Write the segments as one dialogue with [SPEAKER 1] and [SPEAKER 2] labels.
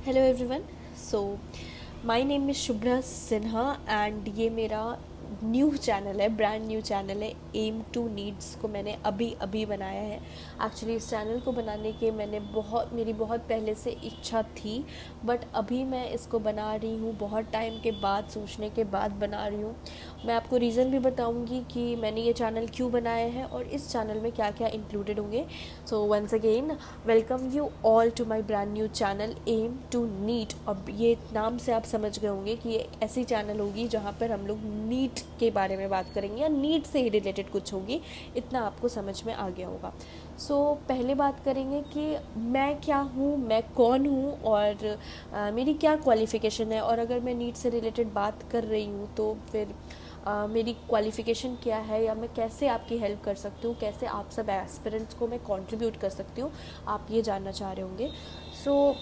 [SPEAKER 1] Hello everyone. So my name is Shubhra Sinha and ये मेरा new channel है, ब्रांड न्यू चैनल है। एम टू नीड्स को मैंने अभी अभी बनाया है। एक्चुअली इस चैनल को बनाने के मेरी बहुत पहले से इच्छा थी, बट अभी मैं इसको बना रही हूँ, बहुत टाइम के बाद, सोचने के बाद बना रही हूँ। मैं आपको रीज़न भी बताऊँगी कि मैंने ये चैनल क्यों बनाया है और इस चैनल में क्या क्या इंक्लूडेड होंगे। So once again welcome you all to my brand new channel M to NEET. अब ये नाम से आप समझ गए होंगे कि ये एक ऐसी चैनल होगी जहाँ पर हम लोग नीट के बारे में बात करेंगे या नीट से ही रिलेटेड कुछ होगी, इतना आपको समझ में आ गया होगा। सो पहले बात करेंगे कि मैं क्या हूँ, मैं कौन हूँ और मेरी क्या क्वालिफ़िकेशन है, और अगर मैं नीट से रिलेटेड बात कर रही हूँ तो फिर मेरी क्वालिफ़िकेशन क्या है या मैं कैसे आपकी हेल्प कर सकती हूँ, कैसे आप सब एस्पिरेंट्स को मैं कंट्रीब्यूट कर सकती हूँ, आप ये जानना चाह रहे होंगे। सो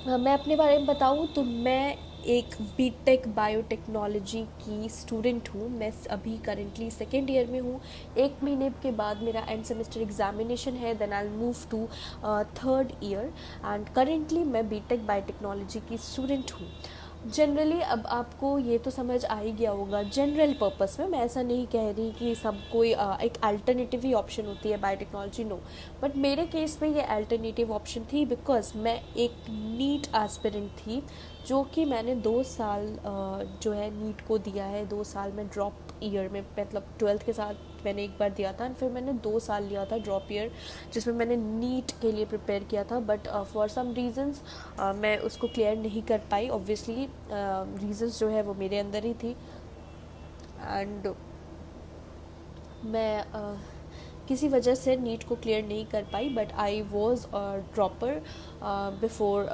[SPEAKER 1] मैं अपने बारे में बताऊँ तो मैं एक बीटेक बायोटेक्नोलॉजी की स्टूडेंट हूँ। मैं अभी करेंटली सेकेंड ईयर में हूँ। 1 महीने के बाद मेरा एंड सेमेस्टर एग्जामिनेशन है, then I move to third year and currently मैं बीटेक बायोटेक्नोलॉजी की स्टूडेंट हूँ। जनरली अब आपको ये तो समझ आ ही गया होगा, जनरल पर्पस में मैं ऐसा नहीं कह रही कि सब कोई एक अल्टरनेटिव ही ऑप्शन होती है बायोटेक्नोलॉजी, नो। बट मेरे केस में ये अल्टरनेटिव ऑप्शन थी बिकॉज मैं एक नीट एस्पिरेंट थी, जो कि मैंने 2 साल जो है नीट को दिया है। 2 साल में ड्रॉप ईयर में, मतलब 12th के साथ मैंने एक बार दिया था, फिर मैंने 2 साल लिया था ड्रॉप ईयर, जिसमें मैंने नीट के लिए प्रिपेयर किया था। बट फॉर सम रीजंस मैं उसको क्लियर नहीं कर पाई। ऑब्वियसली रीजंस जो है वो मेरे अंदर ही थी एंड मैं किसी वजह से नीट को क्लियर नहीं कर पाई। But I was dropper before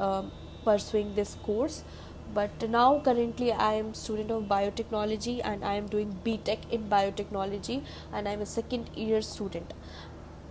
[SPEAKER 1] pursuing this course, but now currently I am student of biotechnology and I am doing BTech in biotechnology and I am a second year student.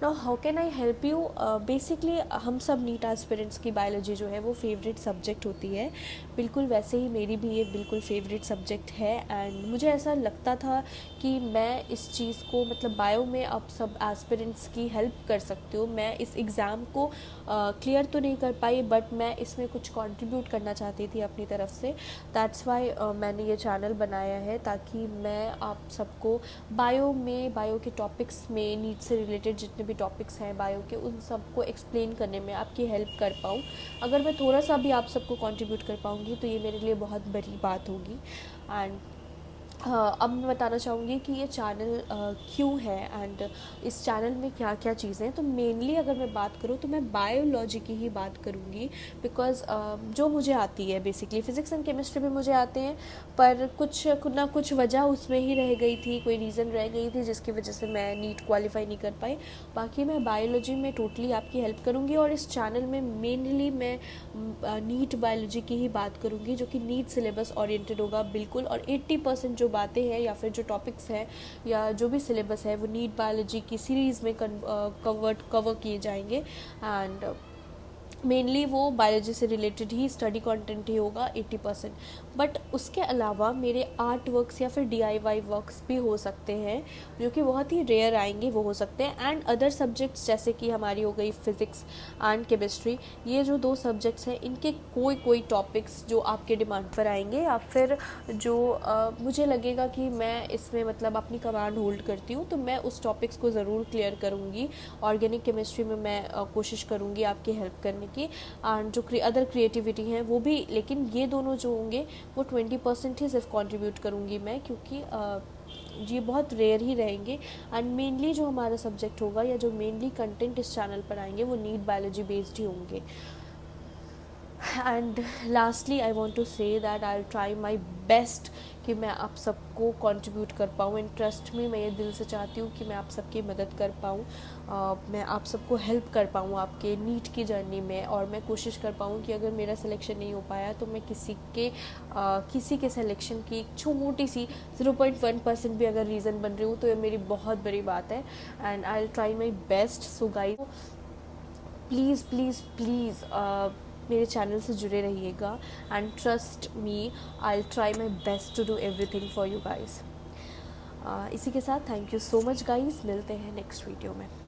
[SPEAKER 1] Now how can I help you. Basically हम सब NEET aspirants की biology जो है वो favourite subject होती है, बिल्कुल वैसे ही मेरी भी ये बिल्कुल फेवरेट सब्जेक्ट है। एंड मुझे ऐसा लगता था कि मैं इस चीज़ को, मतलब बायो में आप सब एस्पिरेंट्स की हेल्प कर सकती हूँ। मैं इस एग्ज़ाम को क्लियर तो नहीं कर पाई, बट मैं इसमें कुछ कंट्रीब्यूट करना चाहती थी अपनी तरफ से। दैट्स वाई मैंने ये चैनल बनाया है, ताकि मैं आप सबको बायो के टॉपिक्स में, नीट से रिलेटेड जितने भी टॉपिक्स हैं बायो के, उन सबको एक्सप्लेन करने में आपकी हेल्प कर पाऊँ। अगर मैं थोड़ा सा भी आप सबको कंट्रीब्यूट कर पाऊँगी तो ये मेरे लिए बहुत बड़ी बात होगी। एंड अब मैं बताना चाहूँगी कि ये चैनल क्यों है एंड इस चैनल में क्या क्या चीज़ें हैं। तो मेनली अगर मैं बात करूँ तो मैं बायोलॉजी की ही बात करूँगी, बिकॉज़ जो मुझे आती है, बेसिकली फ़िज़िक्स एंड केमिस्ट्री भी मुझे आते हैं, पर कुछ ना कुछ वजह उसमें ही रह गई थी, कोई रीज़न रह गई थी जिसकी वजह से मैं नीट क्वालिफाई नहीं कर पाई। बाकी मैं बायोलॉजी में टोटली आपकी हेल्प करूँगी और इस चैनल में मेनली मैं नीट बायोलॉजी की ही बात करूँगी, जो कि नीट सिलेबस ओरिएंटेड होगा बिल्कुल। और 80% जो बातें हैं या फिर जो टॉपिक्स हैं या जो भी सिलेबस है वो नीट बायोलॉजी की सीरीज़ में कवर किए जाएंगे। एंड मेनली वो बायोलॉजी से रिलेटेड ही स्टडी कंटेंट ही होगा 80%। बट उसके अलावा मेरे आर्ट वर्क्स या फिर DIY वर्क्स भी हो सकते हैं, जो कि बहुत ही रेयर आएंगे, वो हो सकते हैं। एंड अदर सब्जेक्ट्स जैसे कि हमारी हो गई फिज़िक्स एंड केमिस्ट्री, ये जो 2 सब्जेक्ट्स हैं, इनके कोई टॉपिक्स जो आपके डिमांड पर आएंगे या फिर जो मुझे लगेगा कि मैं इसमें मतलब अपनी कमांड होल्ड करती हूँ, तो मैं उस टॉपिक्स को ज़रूर क्लियर करूँगी। ऑर्गेनिक केमिस्ट्री में मैं कोशिश करूँगी आपकी हेल्प करने की, एंड जो अदर क्रिएटिविटी हैं वो भी। लेकिन ये दोनों जो होंगे वो 20% ही सिर्फ कंट्रीब्यूट करूँगी मैं, क्योंकि ये बहुत रेयर ही रहेंगे। एंड मेनली जो हमारा सब्जेक्ट होगा या जो मेनली कंटेंट इस चैनल पर आएंगे वो नीट बायोलॉजी बेस्ड ही होंगे। And lastly I want to say that I try my best कि मैं आप सबको कंट्रीब्यूट कर पाऊँ। एंड ट्रस्ट में मैं ये दिल से चाहती हूँ कि मैं आप सबकी मदद कर पाऊँ, मैं आप सबको हेल्प कर पाऊँ आपके नीट की जर्नी में। और मैं कोशिश कर पाऊँ कि अगर मेरा सिलेक्शन नहीं हो पाया तो मैं किसी के सिलेक्शन की एक छोटी सी 0.1% भी अगर रीज़न बन रही हूँ तो ये मेरी बहुत बड़ी बात है। And I will try my best. So guys, please please please मेरे चैनल से जुड़े रहिएगा and trust me, I will try my best to do everything for you guys. इसी के साथ thank you so much guys, मिलते हैं next video में।